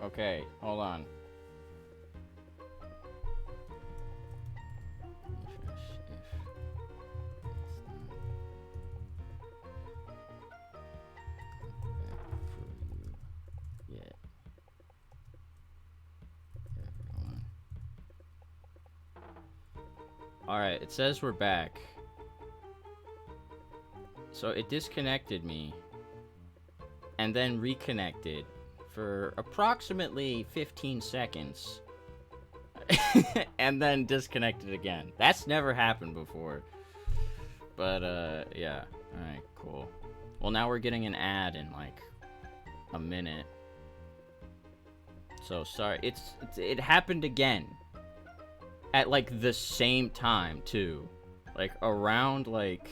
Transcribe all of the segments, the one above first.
Okay, hold on. Alright, it says we're back. So it disconnected me. And then reconnected for approximately 15 seconds. And then disconnected again. That's never happened before. But, yeah. Alright, cool. Well, now we're getting an ad in, like, a minute. So, sorry. It happened again. At, like, the same time, too. Like, around, like,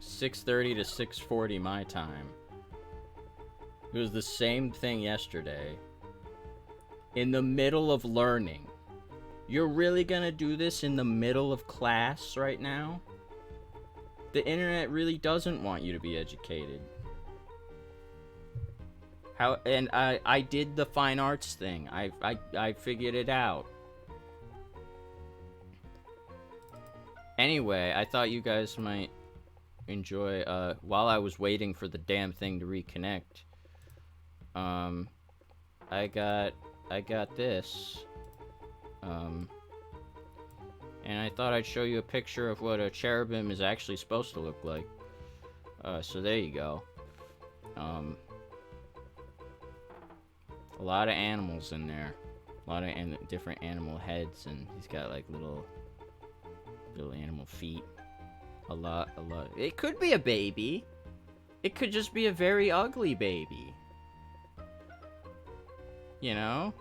6:30 to 6:40 my time. It was the same thing yesterday. In the middle of learning. You're really gonna do this in the middle of class right now? The internet really doesn't want you to be educated. And I did the fine arts thing. I figured it out. Anyway, I thought you guys might enjoy, while I was waiting for the damn thing to reconnect, I got this, and I thought I'd show you a picture of what a cherubim is actually supposed to look like. So there you go. A lot of animals in there. A lot of different animal heads, and he's got like little animal feet. A lot. It could be a baby. It could just be a very ugly baby. You know?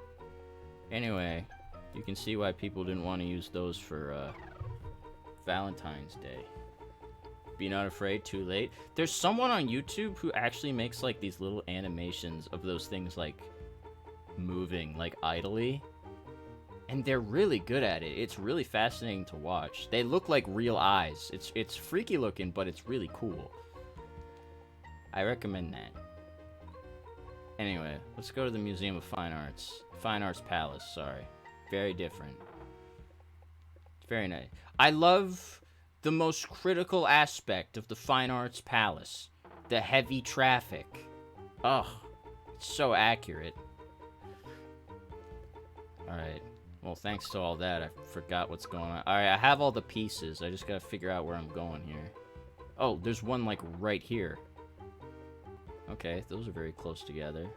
Anyway, you can see why people didn't want to use those for, Valentine's Day. Be not afraid, too late. There's someone on YouTube who actually makes, like, these little animations of those things, like, moving, like, idly. And they're really good at it. It's really fascinating to watch. They look like real eyes. It's freaky looking, but it's really cool. I recommend that. Anyway, let's go to the Museum of Fine Arts. Fine Arts Palace, sorry. Very different. It's very nice. I love the most critical aspect of the Fine Arts Palace. The heavy traffic. Ugh. It's so accurate. Alright. Well, thanks to all that, I forgot what's going on. Alright, I have all the pieces. I just gotta figure out where I'm going here. Oh, there's one, like, right here. Okay, those are very close together.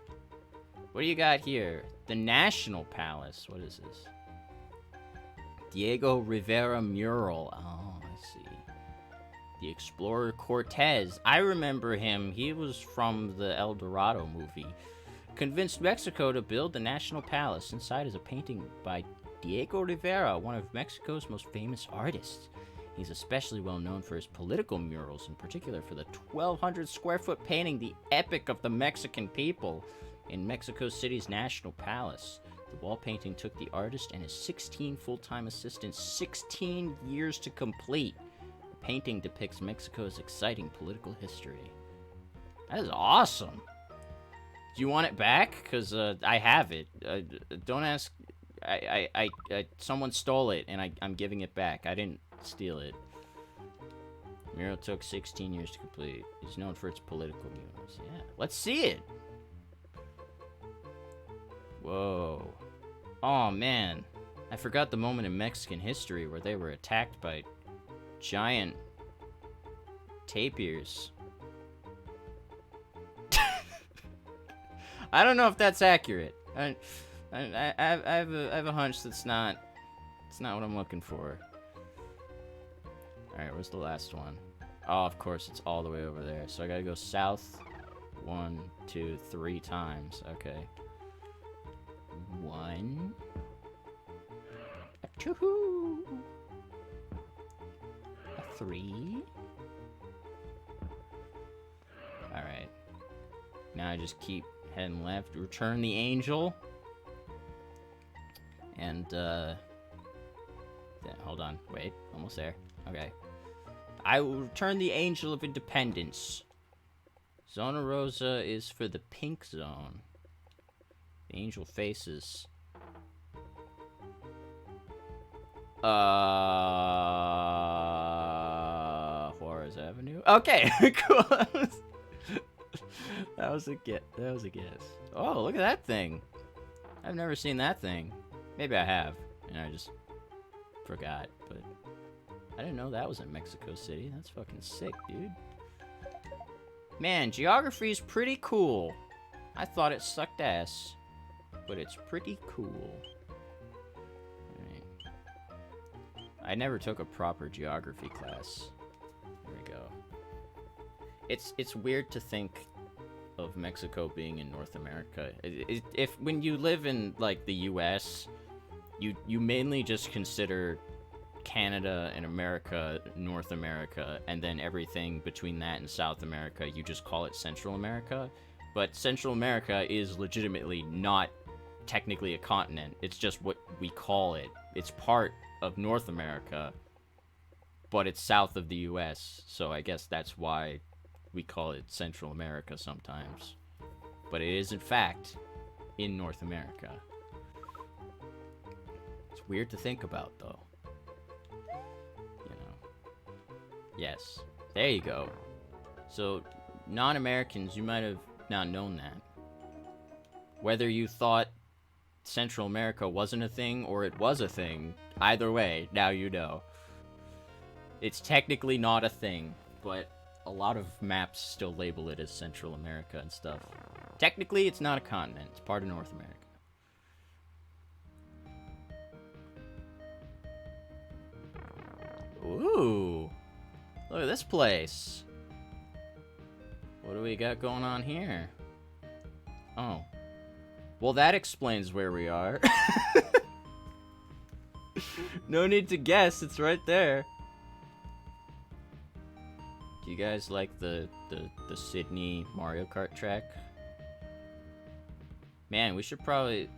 What do you got here? The National Palace. What is this? Diego Rivera mural. Oh, I see. The Explorer Cortez. I remember him. He was from the El Dorado movie. Convinced Mexico to build the National Palace. Inside is a painting by Diego Rivera, one of Mexico's most famous artists. He's especially well known for his political murals, in particular for the 1,200 square foot painting, The Epic of the Mexican People, in Mexico City's National Palace. The wall painting took the artist and his 16 full-time assistants 16 years to complete. The painting depicts Mexico's exciting political history. That is awesome. Do you want it back? Because I have it. Don't ask. Someone stole it, and I'm giving it back. I didn't steal it. Mural took 16 years to complete. It's known for its political murals. Yeah, let's see it. Whoa. Oh, man. I forgot the moment in Mexican history where they were attacked by giant tapirs. I don't know if that's accurate. I have a hunch that's not. It's not what I'm looking for. All right, where's the last one? Oh, of course, it's all the way over there. So I gotta go south 1, 2, 3 times. Okay. 1, 2, 3. All right. Now I just keep heading left. Return the angel. And, yeah, hold on. Wait. Almost there. Okay. I will return the Angel of Independence. Zona Rosa is for the pink zone. The angel faces. Juarez Avenue. Okay, cool. That was a guess. Oh, look at that thing. I've never seen that thing. Maybe I have, and I just forgot. But I didn't know that was in Mexico City. That's fucking sick, dude. Man, geography's pretty cool. I thought it sucked ass, but it's pretty cool. I never took a proper geography class. There we go. It's weird to think of Mexico being in North America. If when you live in like the U.S., you mainly just consider Canada and America North America, and then everything between that and South America you just call it Central America. But Central America is legitimately not technically a continent. It's just what we call it. It's part of North America, but it's south of the US, so I guess that's why we call it Central America sometimes. But it is in fact in North America. It's weird to think about though. You know. Yes. There you go. So non-Americans, you might have not known that. Whether you thought Central America wasn't a thing or it was a thing, either way, now you know. It's technically not a thing, but a lot of maps still label it as Central America and stuff. Technically, it's not a continent. It's part of North America. Ooh. Look at this place. What do we got going on here? Oh. Well, that explains where we are. No need to guess, it's right there. Do you guys like the Sydney Mario Kart track? Man, we should probably...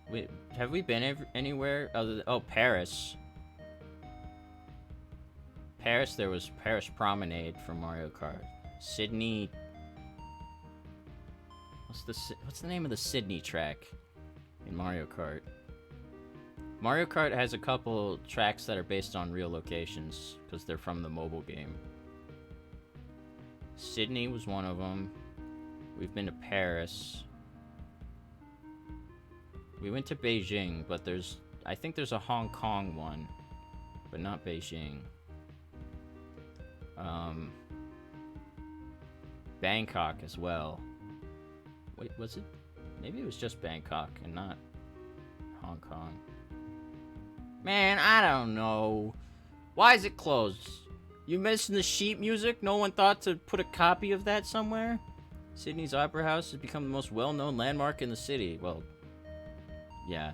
Wait, have we been anywhere other than... Oh, Paris. Paris, there was Paris Promenade for Mario Kart. Sydney... What's the name of the Sydney track in Mario Kart? Mario Kart has a couple tracks that are based on real locations because they're from the mobile game. Sydney was one of them. We've been to Paris. We went to Beijing, but I think there's a Hong Kong one, but not Beijing. Bangkok as well. Wait, was it? Maybe it was just Bangkok and not Hong Kong. Man, I don't know. Why is it closed? You missing the sheet music? No one thought to put a copy of that somewhere? Sydney's Opera House has become the most well-known landmark in the city. Well, yeah.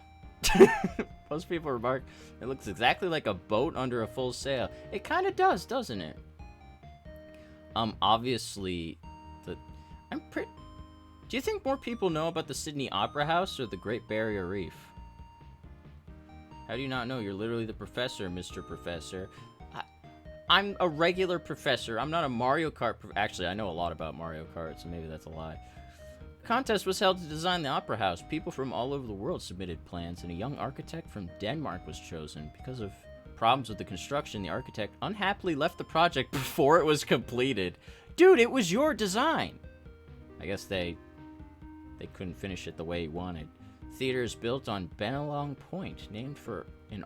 Most people remark it looks exactly like a boat under a full sail. It kind of does, doesn't it? Obviously, do you think more people know about the Sydney Opera House or the Great Barrier Reef? How do you not know? You're literally the professor, Mr. Professor. I'm a regular professor. I'm not a Mario Kart Actually, I know a lot about Mario Kart, so maybe that's a lie. The contest was held to design the Opera House. People from all over the world submitted plans, and a young architect from Denmark was chosen. Because of problems with the construction, the architect unhappily left the project before it was completed. Dude, it was your design! I guess they couldn't finish it the way he wanted. Theater is built on Bennelong Point, named for an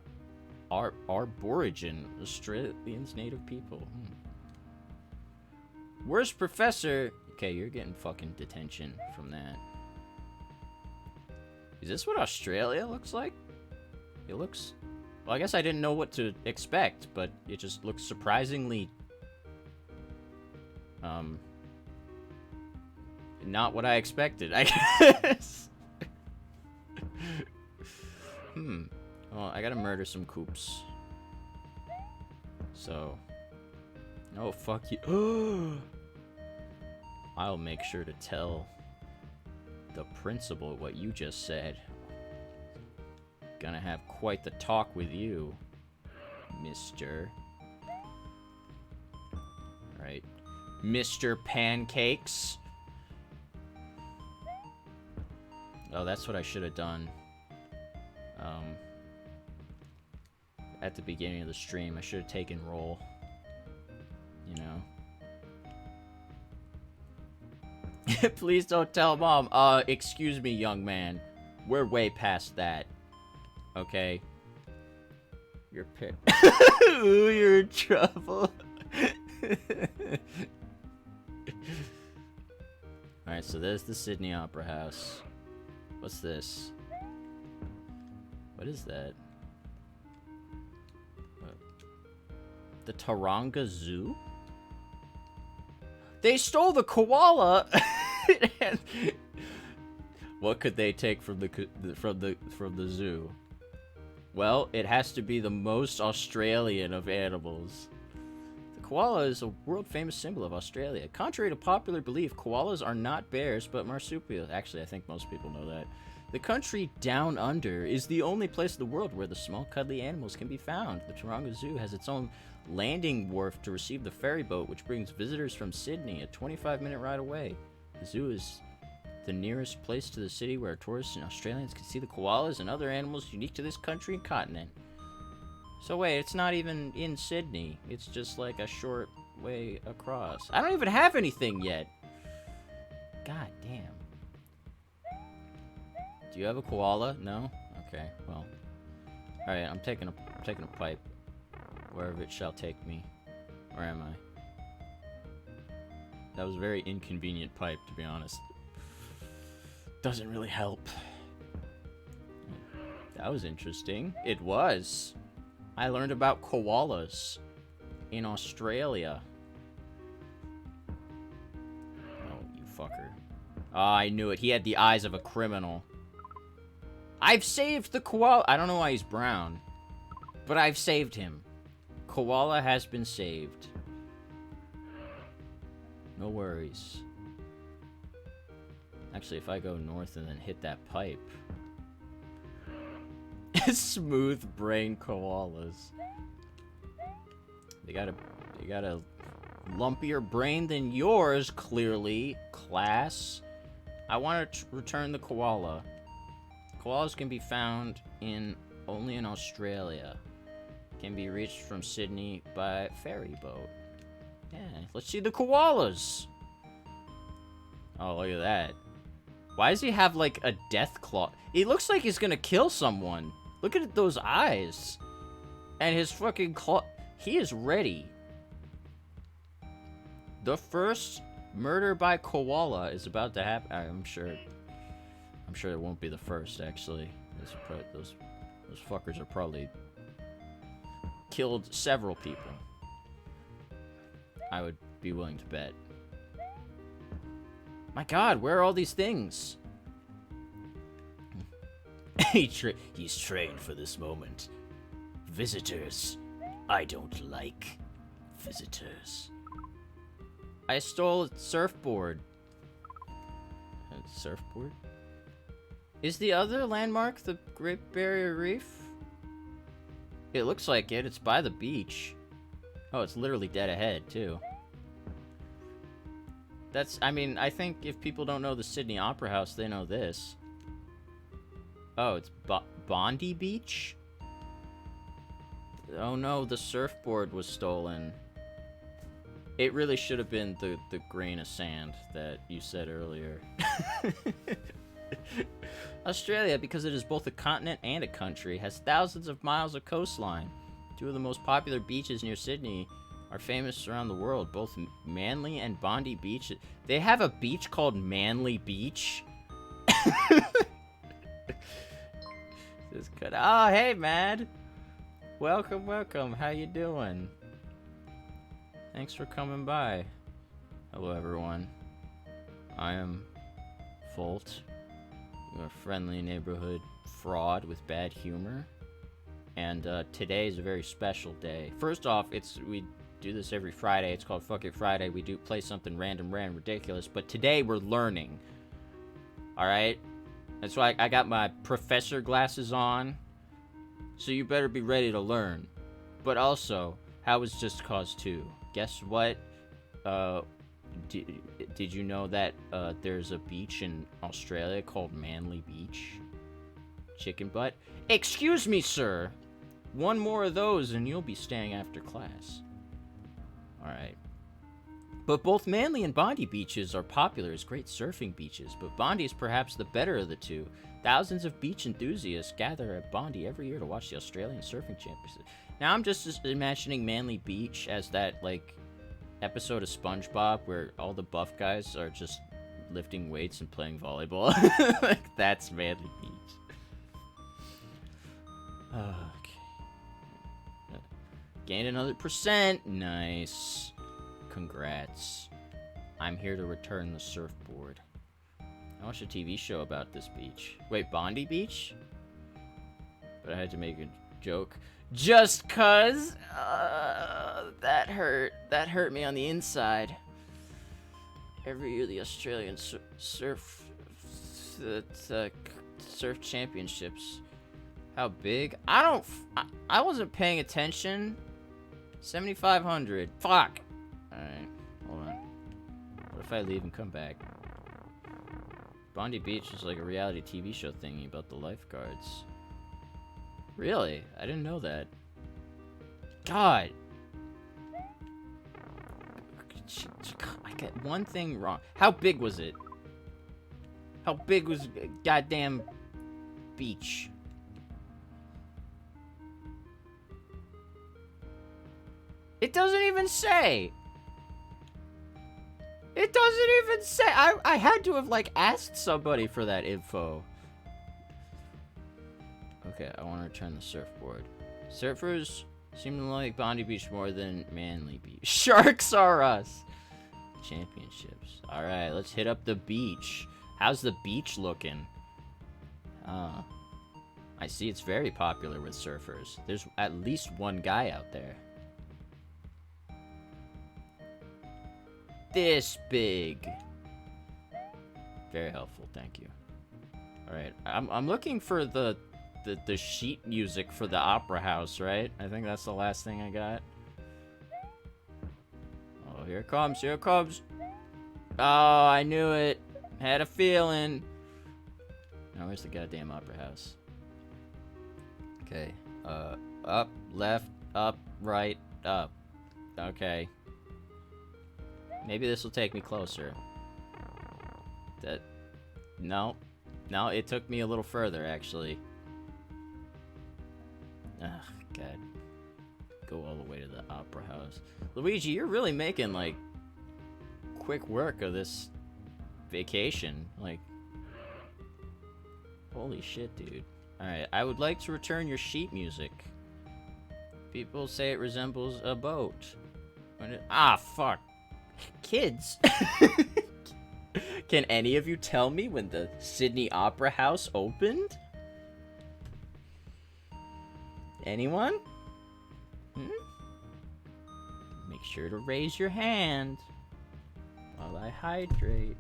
Aborigine, Australians' native people. Worst professor... Okay, you're getting fucking detention from that. Is this what Australia looks like? It looks... Well, I guess I didn't know what to expect, but it just looks surprisingly... not what I expected, I guess. Well, I gotta murder some coops. So... Oh, fuck you. I'll make sure to tell the principal what you just said. Gonna have quite the talk with you, mister. Right. Mr. Pancakes. Oh, that's what I should have done. At the beginning of the stream, I should have taken roll. You know. Please don't tell Mom. Excuse me, young man. We're way past that. Okay? You're Ooh, you're in trouble. Alright, so there's the Sydney Opera House. What's this? What is that? The Taronga Zoo? They stole the koala! What could they take from the zoo? Well, it has to be the most Australian of animals. The koala is a world-famous symbol of Australia. Contrary to popular belief, koalas are not bears, but marsupials. Actually, I think most people know that. The country down under is the only place in the world where the small, cuddly animals can be found. The Taronga Zoo has its own landing wharf to receive the ferry boat, which brings visitors from Sydney, a 25-minute ride away. The zoo is the nearest place to the city where tourists and Australians can see the koalas and other animals unique to this country and continent. So wait, it's not even in Sydney. It's just like a short way across. I don't even have anything yet. God damn. Do you have a koala? No? Okay, well. Alright, I'm taking a pipe. Wherever it shall take me. Where am I? That was a very inconvenient pipe, to be honest. Doesn't really help. That was interesting. It was. I learned about koalas in Australia. Oh, you fucker. Oh, I knew it. He had the eyes of a criminal. I've saved the koala. I don't know why he's brown, but I've saved him. Koala has been saved. No worries. Actually, if I go north and then hit that pipe. Smooth brain koalas. They got a lumpier brain than yours, clearly, class. I want to return the koala. Koalas can be found only in Australia. Can be reached from Sydney by ferry boat. Yeah, let's see the koalas. Oh, look at that. Why does he have like a death claw? He looks like he's gonna kill someone. Look at those eyes. And his fucking claw. He is ready. The first murder by koala is about to happen. I'm sure it won't be the first, actually. Those fuckers are probably killed several people. I would be willing to bet. My God, where are all these things? He's trained for this moment. Visitors. I don't like visitors. I stole a surfboard. A surfboard? Is the other landmark the Great Barrier Reef? It looks like it. It's by the beach. Oh, it's literally dead ahead, too. I mean, I think if people don't know the Sydney Opera House, they know this. Oh, it's Bondi Beach? Oh no, the surfboard was stolen. It really should have been the grain of sand that you said earlier. Australia, because it is both a continent and a country, has thousands of miles of coastline. Two of the most popular beaches near Sydney are famous around the world, both Manly and Bondi Beach. They have a beach called Manly Beach? This is good. Oh, hey, man. Welcome, welcome. How you doing? Thanks for coming by. Hello, everyone. I am Volt, a friendly neighborhood fraud with bad humor. And today is a very special day. First off, we do this every Friday. It's called Fuck It Friday. We do play something random, ridiculous. But today we're learning. Alright? That's why I got my professor glasses on. So you better be ready to learn. But also, how was Just Cause 2? Guess what? Did you know that there's a beach in Australia called Manly Beach? Chicken butt? Excuse me, sir. One more of those and you'll be staying after class. Alright. But both Manly and Bondi beaches are popular as great surfing beaches, but Bondi is perhaps the better of the two. Thousands of beach enthusiasts gather at Bondi every year to watch the Australian Surfing Championship. Now I'm just imagining Manly Beach as that, like, episode of SpongeBob where all the buff guys are just lifting weights and playing volleyball. Like, that's Manly Beach. Okay. Gained another %. Nice. Congrats. I'm here to return the surfboard. I watched a TV show about this beach. Wait, Bondi Beach? But I had to make a joke. Just cuz that hurt. That hurt me on the inside. Every year the Australian surf championships. How big? I wasn't paying attention. 7,500. Fuck. Alright, hold on. What if I leave and come back? Bondi Beach is like a reality TV show thingy about the lifeguards. Really? I didn't know that. God! I got one thing wrong. How big was it? How big was goddamn beach? It doesn't even say! It doesn't even say! I had to have, like, asked somebody for that info. Okay, I want to return the surfboard. Surfers seem to like Bondi Beach more than Manly Beach. Sharks are us! Championships. Alright, let's hit up the beach. How's the beach looking? I see it's very popular with surfers. There's at least one guy out there. This big. Very helpful, thank you. Alright, I'm looking for the sheet music for the opera house, right? I think that's the last thing I got. Oh, here it comes, here it comes. Oh, I knew it. Had a feeling. Now, where's the goddamn opera house? Okay, up, left, up, right, up. Okay. Maybe this will take me closer. No, it took me a little further, actually. Ugh, God. Go all the way to the opera house. Luigi, you're really making, like, quick work of this vacation. Like, holy shit, dude. Alright, I would like to return your sheet music. People say it resembles a boat. Fuck. Kids. Can any of you tell me when the Sydney Opera House opened? Anyone? Make sure to raise your hand while I hydrate.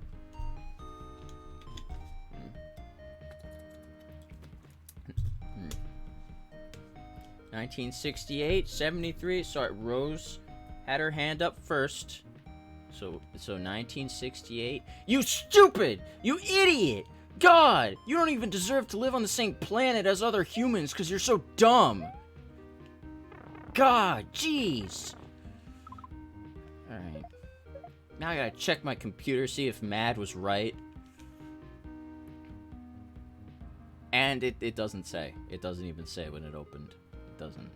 1968, 73. Sorry, Rose had her hand up first. So 1968. You stupid! You idiot! God! You don't even deserve to live on the same planet as other humans because you're so dumb. God, jeez. Alright. Now I gotta check my computer, see if Mad was right. And it doesn't say. It doesn't even say when it opened. It doesn't.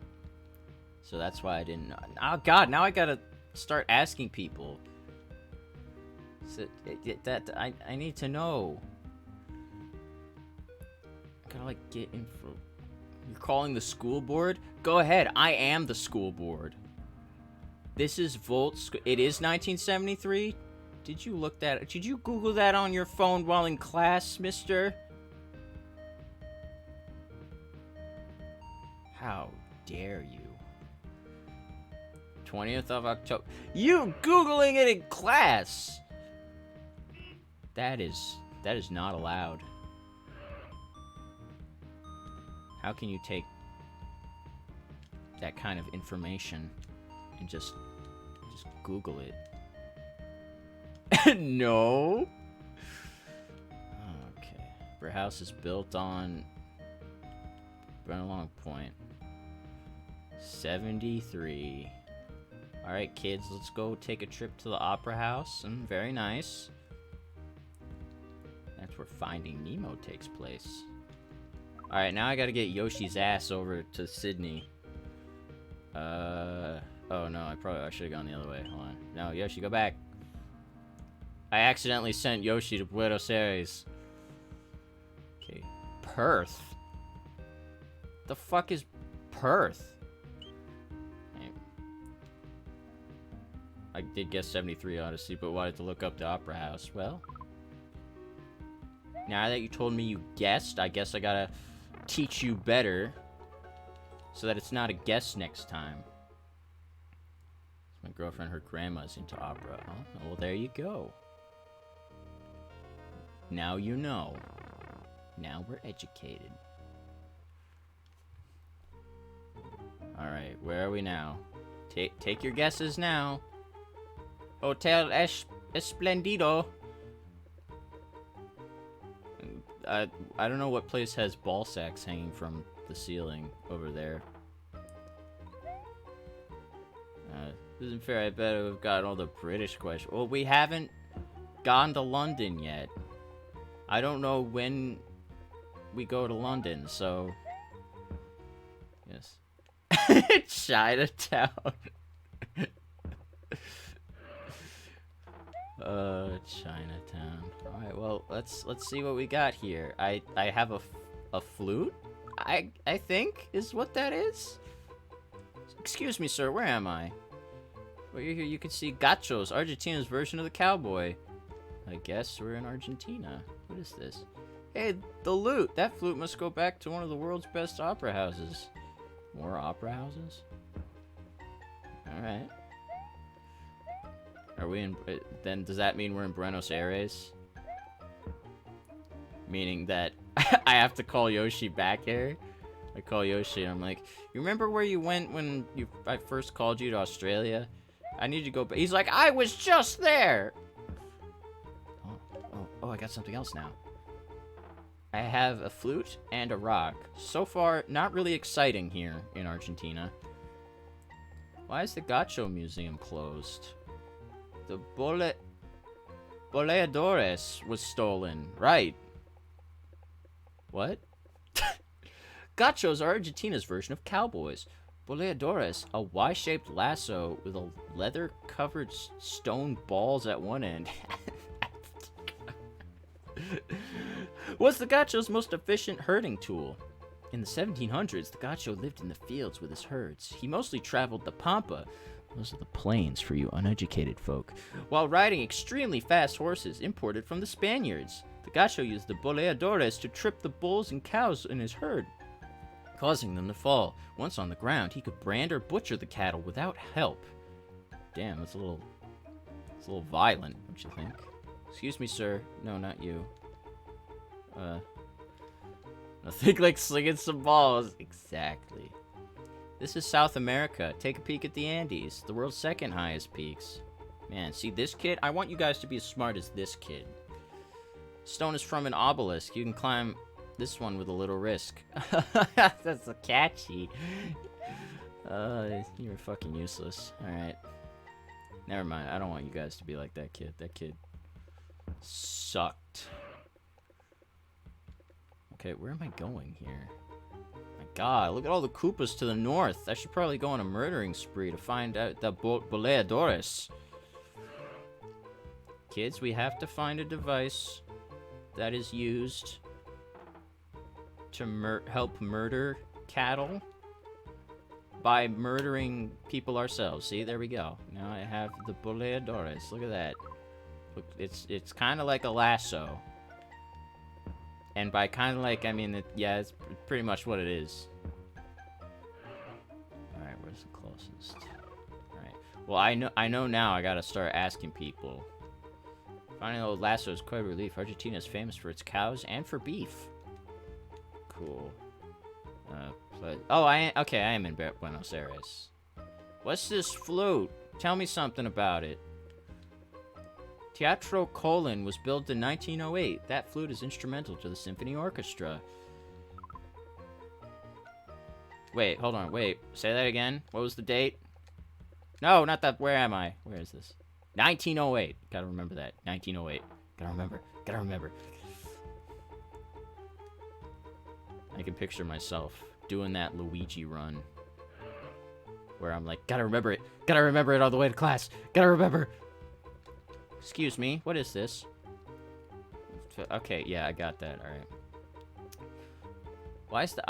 So that's why I didn't know. Oh, God, now I gotta start asking people. So, I need to know. I gotta, like, get info. You're calling the school board? Go ahead, I am the school board. This is it is 1973? Did you look that? Did you Google that on your phone while in class, mister? How dare you? 20th of October. You Googling it in class! That is not allowed. How can you take that kind of information and just Google it? No. Okay. Her house is built on Long Point. 73. Alright, kids, let's go take a trip to the Opera House. Very nice. That's where Finding Nemo takes place. Alright, now I gotta get Yoshi's ass over to Sydney. Oh no, I should've gone the other way. Hold on. No, Yoshi, go back. I accidentally sent Yoshi to Buenos Aires. Okay. Perth? The fuck is Perth? I did guess 73 Odyssey, but wanted to look up the Opera House. Well, now that you told me you guessed, I guess I gotta teach you better so that it's not a guess next time. My girlfriend, her grandma's into opera. Oh, well, there you go. Now you know. Now we're educated. Alright, where are we now? Take your guesses now. Hotel Esplendido. I don't know what place has ball sacks hanging from the ceiling over there. Isn't fair. I bet we've got all the British questions. Well, we haven't gone to London yet. I don't know when we go to London, so... Yes. Chinatown. Chinatown. Alright, well, let's see what we got here. I have a flute? I think is what that is? Excuse me, sir, where am I? Well, you're here, you can see gachos, Argentina's version of the cowboy. I guess we're in Argentina. What is this? Hey, the lute! That flute must go back to one of the world's best opera houses. More opera houses? Alright. Are we in... Then does that mean we're in Buenos Aires? Meaning that I have to call Yoshi back here? I call Yoshi and I'm like, you remember where you went when I first called you to Australia? I need you to go back. He's like, I was just there! Oh, I got something else now. I have a flute and a rock. So far, not really exciting here in Argentina. Why is the Gacho Museum closed? The Boleadores was stolen. Right. What? Gachos are Argentina's version of cowboys. Boleadores, a Y-shaped lasso with a leather-covered stone balls at one end. Was the Gacho's most efficient herding tool. In the 1700s, the Gacho lived in the fields with his herds. He mostly traveled the Pampa, those are the plains for you uneducated folk, while riding extremely fast horses imported from the Spaniards. The Gacho used the boleadores to trip the bulls and cows in his herd, causing them to fall. Once on the ground, he could brand or butcher the cattle without help. Damn, that's a little violent, don't you think? Excuse me, sir. No, not you. Nothing like slinging some balls. Exactly. This is South America. Take a peek at the Andes, the world's second highest peaks. Man, see this kid? I want you guys to be as smart as this kid. Stone is from an obelisk. You can climb this one with a little risk. That's so catchy. You're fucking useless. Alright. Never mind. I don't want you guys to be like that kid. That kid sucked. Okay, where am I going here? My god, look at all the Koopas to the north. I should probably go on a murdering spree to find out the Boleadores. Kids, we have to find a device that is used to help murder cattle by murdering people ourselves. See, there we go. Now I have the Boleadores. Look at that. Look, it's kind of like a lasso. And by kind of like, I mean, yeah, it's pretty much what it is. Alright, where's the closest? Alright. Well, I know now I gotta start asking people. Finding old lasso is quite a relief. Argentina is famous for its cows and for beef. Cool. Okay, I am in Buenos Aires. What's this flute? Tell me something about it. Teatro Colon was built in 1908. That flute is instrumental to the symphony orchestra. Wait, hold on, wait. Say that again. What was the date? No, not that. Where am I? Where is this? 1908. Gotta remember that. 1908. Gotta remember. Gotta remember. I can picture myself doing that Luigi run. Where I'm like, gotta remember it. Gotta remember it on the way to class. Gotta remember. Excuse me, what is this? Okay, yeah, I got that. Alright. Why is the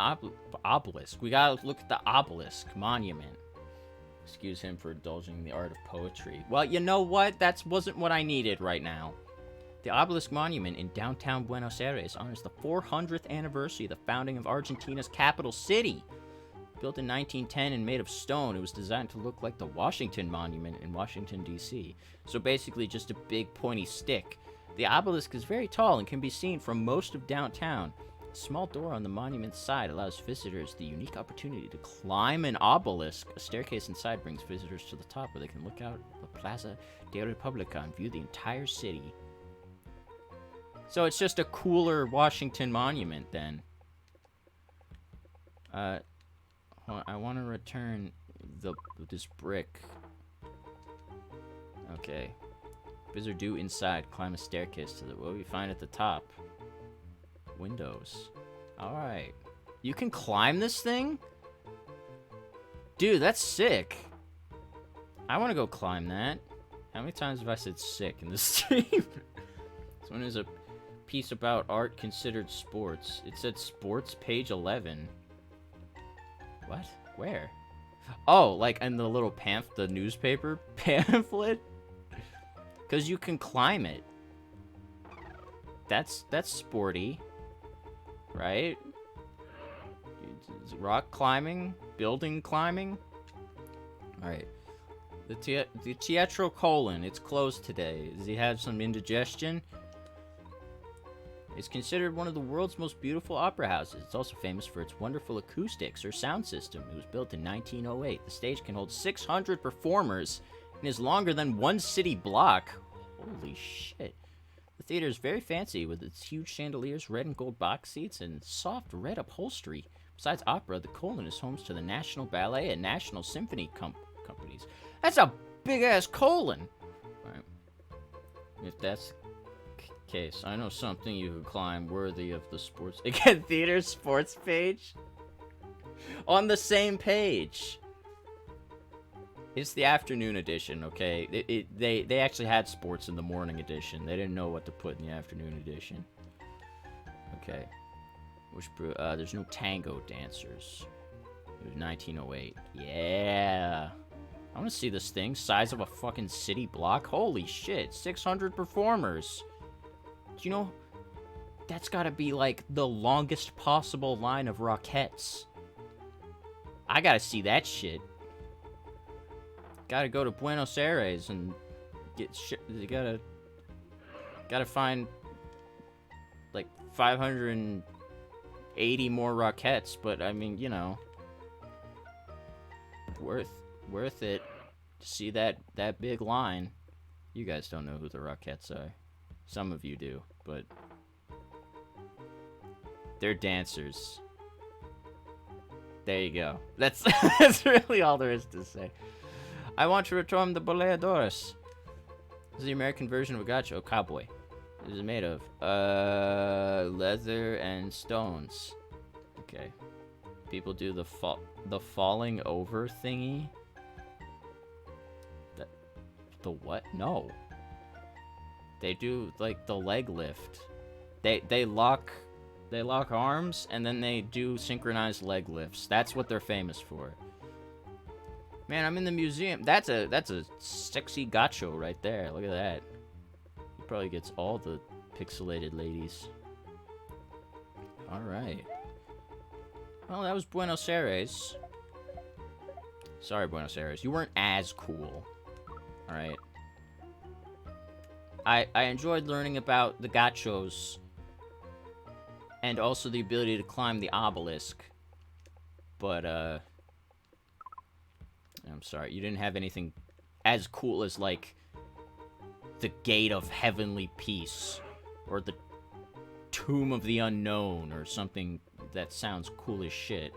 obelisk? We gotta look at the obelisk monument. Excuse him for indulging in the art of poetry. Well, you know what? That wasn't what I needed right now. The obelisk monument in downtown Buenos Aires honors the 400th anniversary of the founding of Argentina's capital city. Built in 1910 and made of stone, it was designed to look like the Washington Monument in Washington, D.C. So basically just a big pointy stick. The obelisk is very tall and can be seen from most of downtown. A small door on the monument's side allows visitors the unique opportunity to climb an obelisk. A staircase inside brings visitors to the top where they can look out the Plaza de República and view the entire city. So it's just a cooler Washington Monument then. I want to return this brick. Okay. Visitor due inside. Climb a staircase to the... What do we find at the top? Windows. Alright. You can climb this thing? Dude, that's sick. I want to go climb that. How many times have I said sick in this stream? This one is a piece about art considered sports. It said sports, page 11. What? Where? Oh, like in the little the newspaper pamphlet? Because you can climb it. That's sporty. Right? Rock climbing? Building climbing? Alright. The Teatro Colon, it's closed today. Does he have some indigestion? It's considered one of the world's most beautiful opera houses. It's also famous for its wonderful acoustics or sound system. It was built in 1908. The stage can hold 600 performers and is longer than one city block. Holy shit. The theater is very fancy with its huge chandeliers, red and gold box seats, and soft red upholstery. Besides opera, the Colon is home to the National Ballet and National Symphony companies. That's a big-ass colon! Alright. If that's... case. I know something you could climb worthy of the sports... Again, theater sports page? On the same page. It's the afternoon edition, okay? They actually had sports in the morning edition. They didn't know what to put in the afternoon edition. Okay. There's no tango dancers. It was 1908. Yeah. I want to see this thing. Size of a fucking city block. Holy shit. 600 performers. Do you know, that's gotta be, like, the longest possible line of Rockettes. I gotta see that shit. Gotta go to Buenos Aires and get shit. You gotta find, like, 580 more Rockettes, but, I mean, you know. Worth it to see that big line. You guys don't know who the Rockettes are. Some of you do, but they're dancers. There you go. That's really all there is to say. I want to return the boleadores. This is the American version of a gacho cowboy. It is made of leather and stones. Okay. People do the falling over thingy. The what? No. They do, like, the leg lift. They lock arms, and then they do synchronized leg lifts. That's what they're famous for. Man, I'm in the museum. That's a sexy gacho right there. Look at that. He probably gets all the pixelated ladies. Alright. Well, that was Buenos Aires. Sorry, Buenos Aires. You weren't as cool. Alright. I enjoyed learning about the gachos and also the ability to climb the obelisk. But, I'm sorry, you didn't have anything as cool as, like, the Gate of Heavenly Peace, or the Tomb of the Unknown, or something that sounds cool as shit.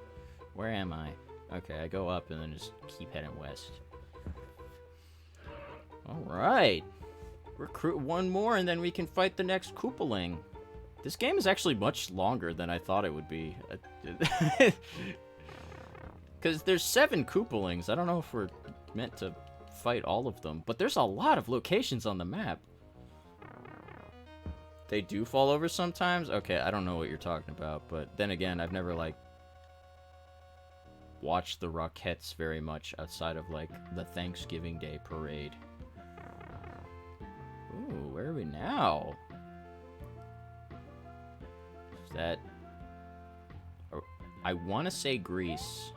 Where am I? Okay, I go up and then just keep heading west. Alright. Recruit one more and then we can fight the next Koopaling. This game is actually much longer than I thought it would be. Because there's 7 Koopalings. I don't know if we're meant to fight all of them, but there's a lot of locations on the map. They do fall over sometimes? Okay, I don't know what you're talking about, but then again, I've never, like, watched the Rockettes very much outside of, like, the Thanksgiving Day parade. Ooh, where are we now? Is that... I want to say Greece.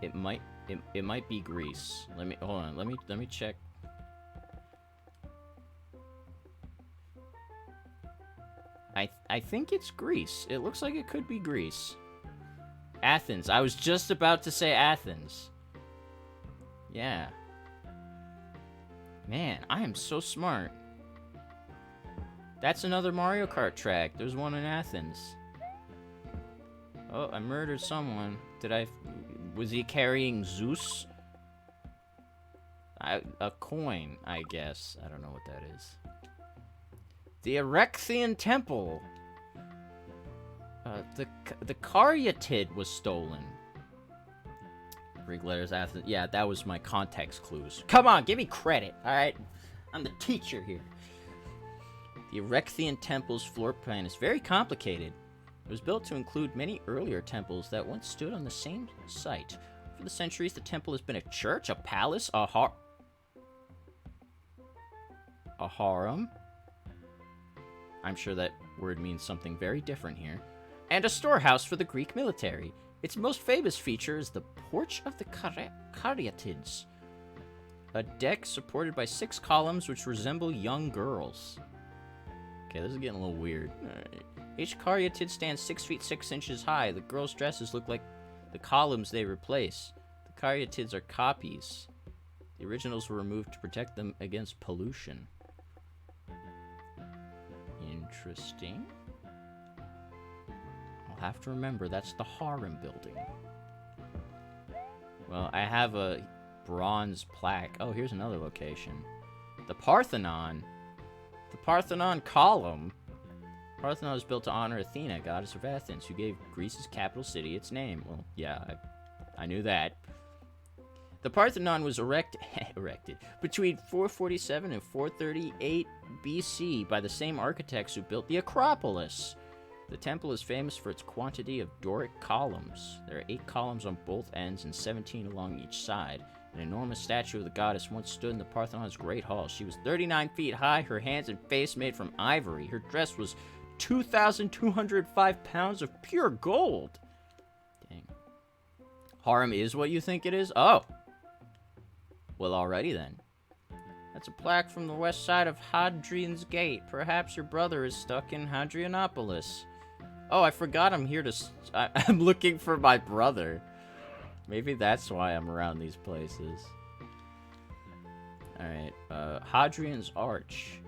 It might be Greece. Hold on. Let me check. I think it's Greece. It looks like it could be Greece. Athens. I was just about to say Athens. Yeah. Man, I am so smart. That's another Mario Kart track. There's one in Athens. Oh, I murdered someone. Was he carrying Zeus? A coin, I guess. I don't know what that is. The Erechthian Temple. The Caryatid was stolen. Greek letters, Athens. Yeah, that was my context clues. Come on, give me credit, alright? I'm the teacher here. The Erechthian Temple's floor plan is very complicated. It was built to include many earlier temples that once stood on the same site. For the centuries, the temple has been a church, a palace, a harem. I'm sure that word means something very different here. And a storehouse for the Greek military. Its most famous feature is the Porch of the Caryatids, a deck supported by 6 columns which resemble young girls. Okay, this is getting a little weird. Alright. Each Caryatid stands 6 feet 6 inches high. The girls' dresses look like the columns they replace. The Caryatids are copies. The originals were removed to protect them against pollution. Interesting. I'll have to remember that's the harem building. Well, I have a bronze plaque. Oh, here's another location. The Parthenon. The Parthenon column. Parthenon was built to honor Athena, goddess of Athens, who gave Greece's capital city its name. Well, yeah, I knew that. The Parthenon was erected between 447 and 438 BC by the same architects who built the Acropolis. The temple is famous for its quantity of Doric columns. There are 8 columns on both ends and 17 along each side. An enormous statue of the goddess once stood in the Parthenon's Great Hall. She was 39 feet high, her hands and face made from ivory. Her dress was 2,205 pounds of pure gold. Dang. Harem is what you think it is? Oh. Well, alrighty then. That's a plaque from the west side of Hadrian's Gate. Perhaps your brother is stuck in Hadrianopolis. Oh, I forgot I'm here to... I'm looking for my brother. Maybe that's why I'm around these places. Alright, Hadrian's Arch.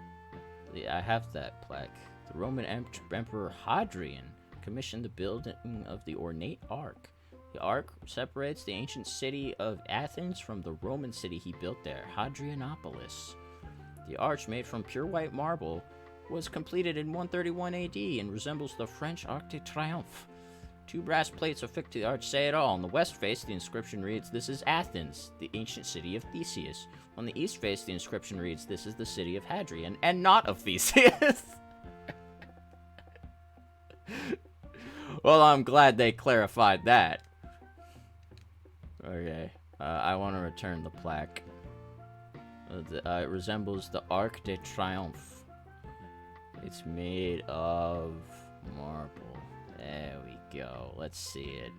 I have that plaque. The Roman Emperor Hadrian commissioned the building of the ornate ark. The ark separates the ancient city of Athens from the Roman city he built there, Hadrianopolis. The arch, made from pure white marble, was completed in 131 AD and resembles the French Arc de Triomphe. 2 brass plates affixed to the arch say it all. On the west face, the inscription reads, "This is Athens, the ancient city of Theseus." On the east face, the inscription reads, "This is the city of Hadrian, and not of Theseus." Well, I'm glad they clarified that. Okay, I want to return the plaque. It resembles the Arc de Triomphe. It's made of marble. There we go. Let's see it.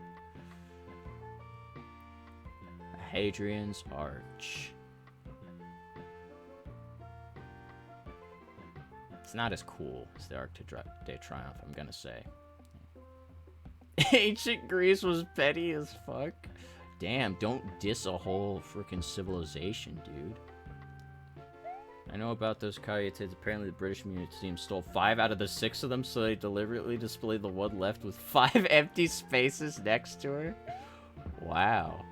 Hadrian's Arch. It's not as cool as the Arc de Triomphe, I'm gonna say. Ancient Greece was petty as fuck. damn, don't diss a whole freaking civilization, dude. I know about those caryatids. Apparently the British Museum stole 5 out of the 6 of them, so they deliberately displayed the one left with 5 empty spaces next to her. Wow.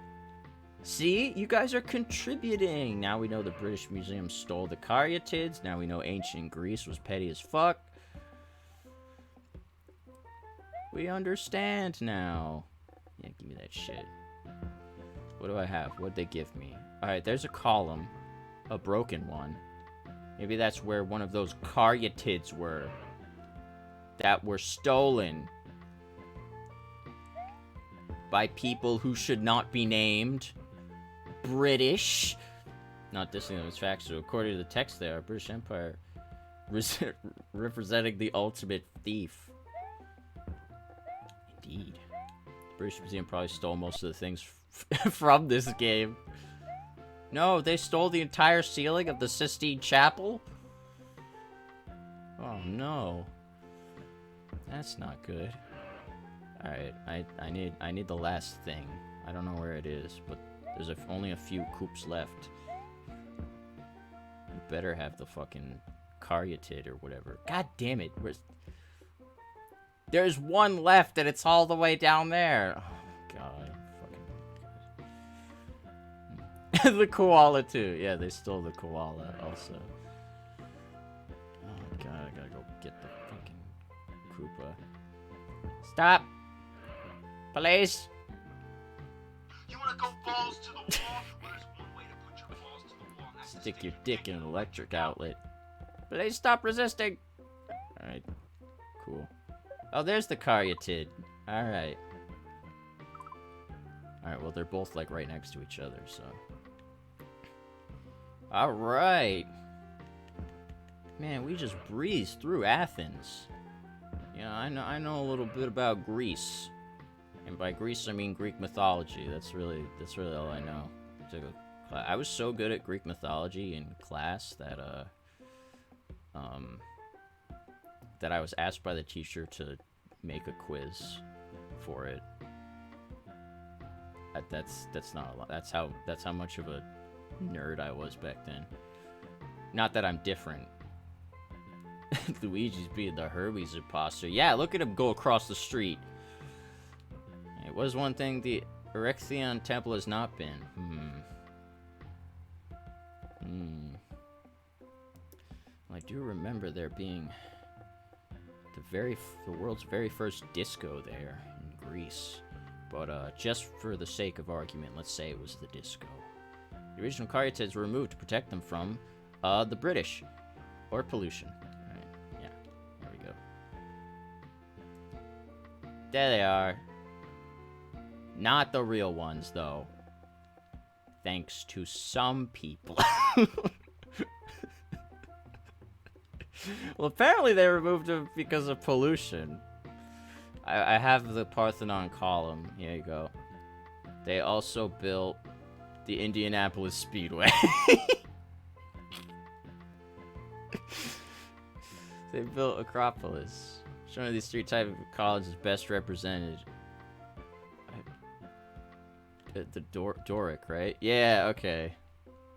See? You guys are contributing! Now we know the British Museum stole the caryatids. Now we know ancient Greece was petty as fuck. We understand now. Yeah, give me that shit. What do I have? What'd they give me? Alright, there's a column. A broken one. Maybe that's where one of those caryatids were. That were stolen. By people who should not be named. British. Not dissing them as facts. So according to the text there, British Empire representing the ultimate thief. Indeed. The British Museum probably stole most of the things from this game. No, they stole the entire ceiling of the Sistine Chapel? Oh no. That's not good. Alright, I need the last thing. I don't know where it is, but there's only a few coops left. You better have the fucking caryatid or whatever. God damn it. There's one left and it's all the way down there. Oh god. The koala too. Yeah, they stole the koala also. Oh god, I gotta go get the fucking Koopa. Stop! Police! You wanna go balls to the wall? Well, there's one way to put your balls to the wall. Stick your dick in an electric outlet. Police, stop resisting! Alright. Cool. Oh, there's the caryatid. Alright. Alright, well, they're both, like, right next to each other, so... Alright. Man, we just breezed through Athens. Yeah, I know a little bit about Greece. And by Greece, I mean Greek mythology. That's really all I know. I was so good at Greek mythology in class that, that I was asked by the teacher to make a quiz for it. That's not a lot. That's how much of a nerd I was back then. Not that I'm different. Luigi's being the Hermes imposter. Yeah, look at him go across the street. It was one thing the Erechtheion Temple has not been. Well, I do remember there being the world's very first disco there in Greece. But just for the sake of argument, let's say it was the disco. The original caryatids were removed to protect them from the British or pollution. Alright, yeah, there we go. There they are. Not the real ones, though. Thanks to some people. Well, apparently they removed them because of pollution. I have the Parthenon column. Here you go. They also built the Indianapolis Speedway. They built Acropolis. Which one of these 3 types of colleges is best represented? The Doric, right? Yeah, okay.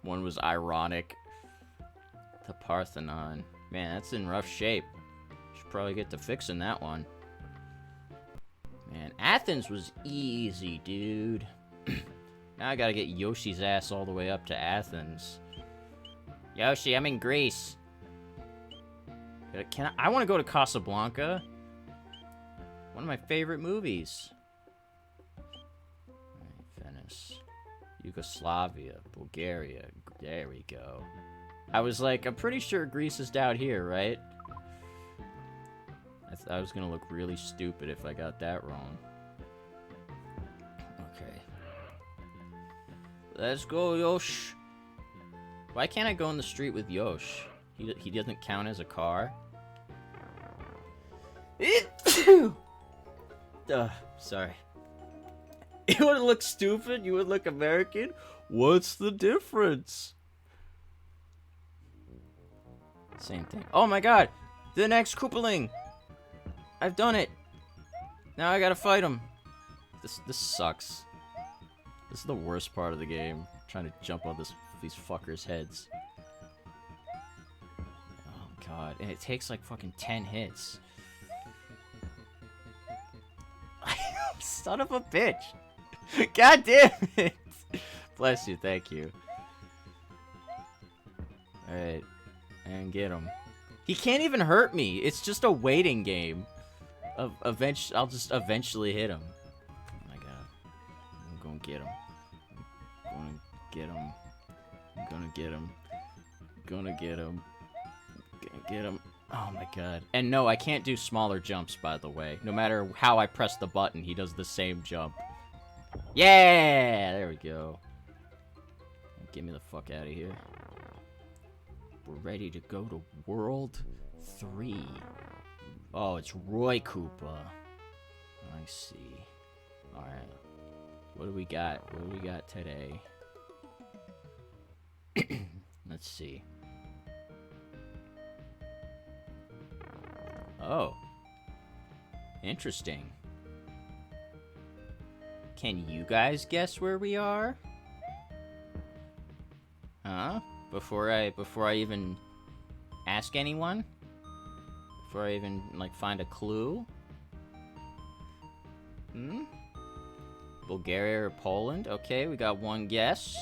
One was ironic. The Parthenon. Man, that's in rough shape. Should probably get to fixing that one. Man, Athens was easy, dude. Now I gotta get Yoshi's ass all the way up to Athens. Yoshi, I'm in Greece. I want to go to Casablanca. One of my favorite movies. Venice. Yugoslavia. Bulgaria. There we go. I was like, I'm pretty sure Greece is down here, right? I was gonna look really stupid if I got that wrong. Okay. Let's go, Yosh. Why can't I go in the street with Yosh? He doesn't count as a car? Sorry. You would look stupid? You would look American? What's the difference? Same thing. Oh my god! The next Koopaling! I've done it! Now I gotta fight him. This sucks. This is the worst part of the game. Trying to jump on these fuckers' heads. Oh god, and it takes like fucking 10 hits. Son of a bitch! God damn it! Bless you, thank you. Alright, and get him. He can't even hurt me. It's just a waiting game. I'll just eventually hit him. Oh my god. I'm gonna get him. I'm gonna get him. I'm gonna get him. Gonna get him. Gonna get him. Oh my god. And no, I can't do smaller jumps, by the way. No matter how I press the button, he does the same jump. Yeah! There we go. Get me the fuck out of here. We're ready to go to World 3. Oh, it's Roy Koopa. I see. Alright. What do we got? What do we got today? Let's see. Oh. Interesting. Can you guys guess where we are? Huh? Before I even ask anyone? Before I even, like, find a clue? Hmm? Bulgaria or Poland? Okay, we got one guess.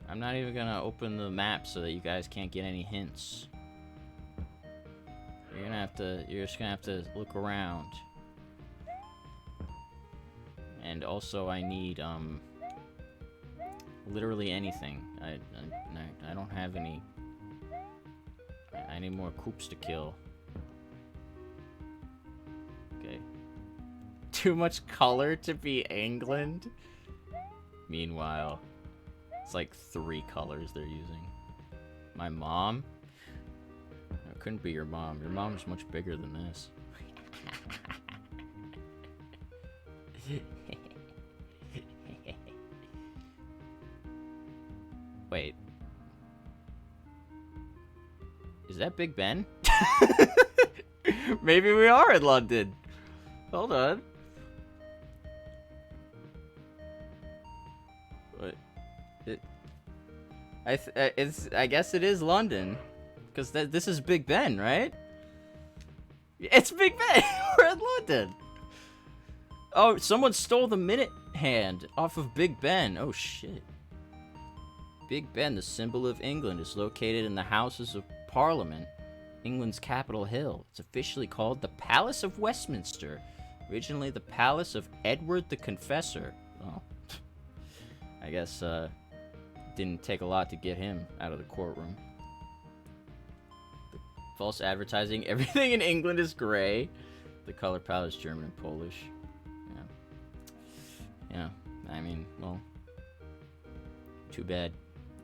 I'm not even gonna open the map so that you guys can't get any hints. You're just gonna have to look around. And also I need, literally anything. I don't have any. I need more Koops to kill. Okay. Too much color to be England? Meanwhile, it's like 3 colors they're using. My mom? It couldn't be your mom. Your mom's much bigger than this. Wait. Is that Big Ben? Maybe we are in London. Hold on. What? I guess it is London, because this is Big Ben, right? It's Big Ben. We're in London. Oh, someone stole the minute hand off of Big Ben. Oh shit. Big Ben, the symbol of England, is located in the Houses of Parliament, England's Capitol Hill. It's officially called the Palace of Westminster, originally the Palace of Edward the Confessor. Well, I guess didn't take a lot to get him out of the courtroom. The false advertising, everything in England is gray. The color palette is German and Polish. Yeah, I mean, well, too bad.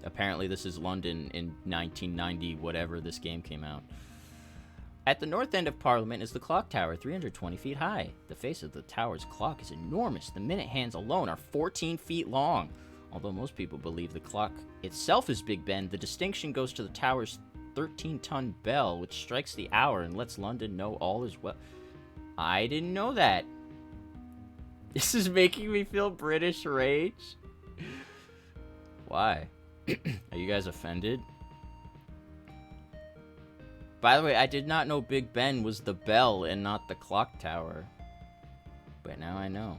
Apparently this is London in 1990, whatever this game came out. At the north end of Parliament is the clock tower, 320 feet high. The face of the tower's clock is enormous. The minute hands alone are 14 feet long. Although most people believe the clock itself is Big Ben, the distinction goes to the tower's 13-ton bell, which strikes the hour and lets London know all is well. I didn't know that. This is making me feel British rage. Why? Are you guys offended? By the way, I did not know Big Ben was the bell and not the clock tower. But now I know.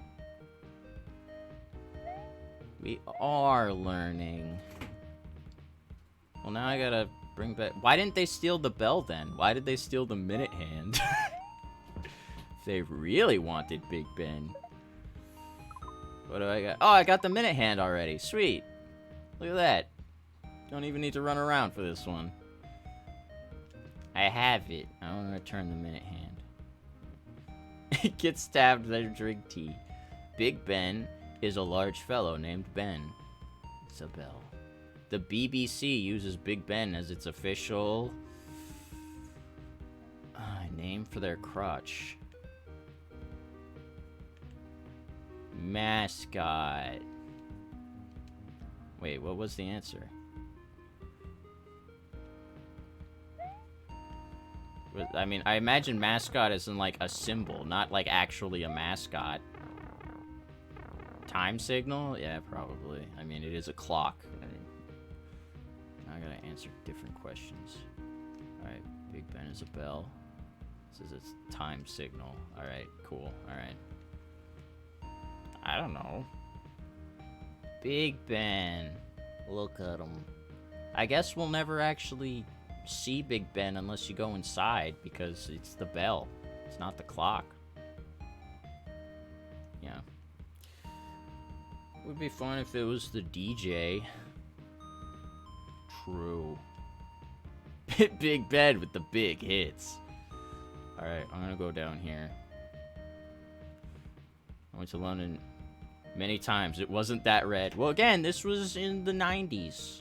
We are learning. Well, now I gotta bring back... Why didn't they steal the bell then? Why did they steal the minute hand? If they really wanted Big Ben. What do I got? Oh, I got the minute hand already. Sweet. Look at that. Don't even need to run around for this one. I have it. I want to return the minute hand. Get stabbed, then drink tea. Big Ben is a large fellow named Ben. It's a bell. The BBC uses Big Ben as its official name for their crotch. Mascot. Wait, what was the answer? I mean, I imagine mascot as in, like, a symbol, not, like, actually a mascot. Time signal? Yeah, probably. I mean, it is a clock. I gotta answer different questions. Alright, Big Ben is a bell. Says it's time signal. Alright, cool. Alright. I don't know. Big Ben. Look at him. I guess we'll never actually see Big Ben unless you go inside, because it's the bell. It's not the clock. Yeah. Would be fun if it was the DJ. True. Big Ben with the big hits. Alright, I'm gonna go down here. I went to London many times. It wasn't that red. Well, again, this was in the 90s.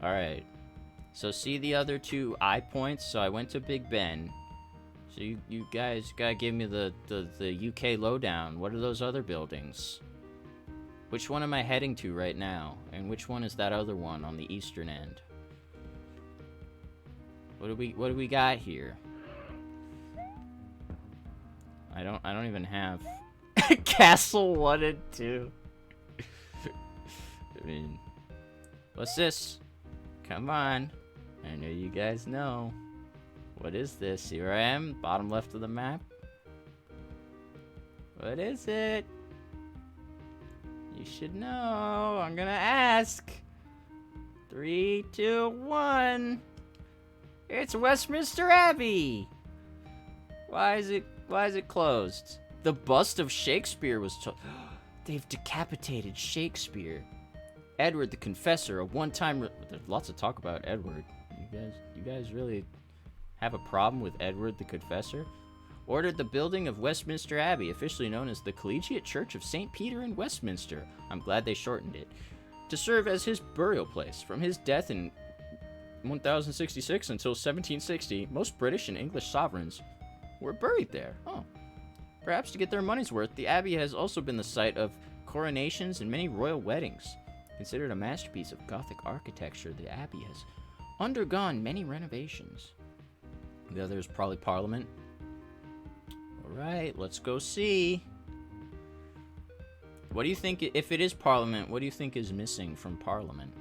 Alright. So see the other two eye points? So I went to Big Ben. So you guys gotta give me the UK lowdown. What are those other buildings? Which one am I heading to right now? And which one is that other one on the eastern end? What do we got here? I don't even have Castle 1 and 2. I mean, what's this? Come on. I know you guys know. What is this? Here I am, bottom left of the map. What is it? You should know. I'm gonna ask. 3, 2, 1. It's Westminster Abbey. Why is it closed? The bust of Shakespeare was they've decapitated Shakespeare. Edward the Confessor, a one-time there's lots of talk about Edward. You guys really have a problem with Edward the Confessor? Ordered the building of Westminster Abbey, officially known as the Collegiate Church of St. Peter in Westminster. I'm glad they shortened it. To serve as his burial place. From his death in 1066 until 1760, most British and English sovereigns were buried there. Oh. Perhaps to get their money's worth, the abbey has also been the site of coronations and many royal weddings. Considered a masterpiece of Gothic architecture, the abbey has undergone many renovations. The other is probably Parliament. Alright, let's go see. What do you think, if it is Parliament, what do you think is missing from Parliament?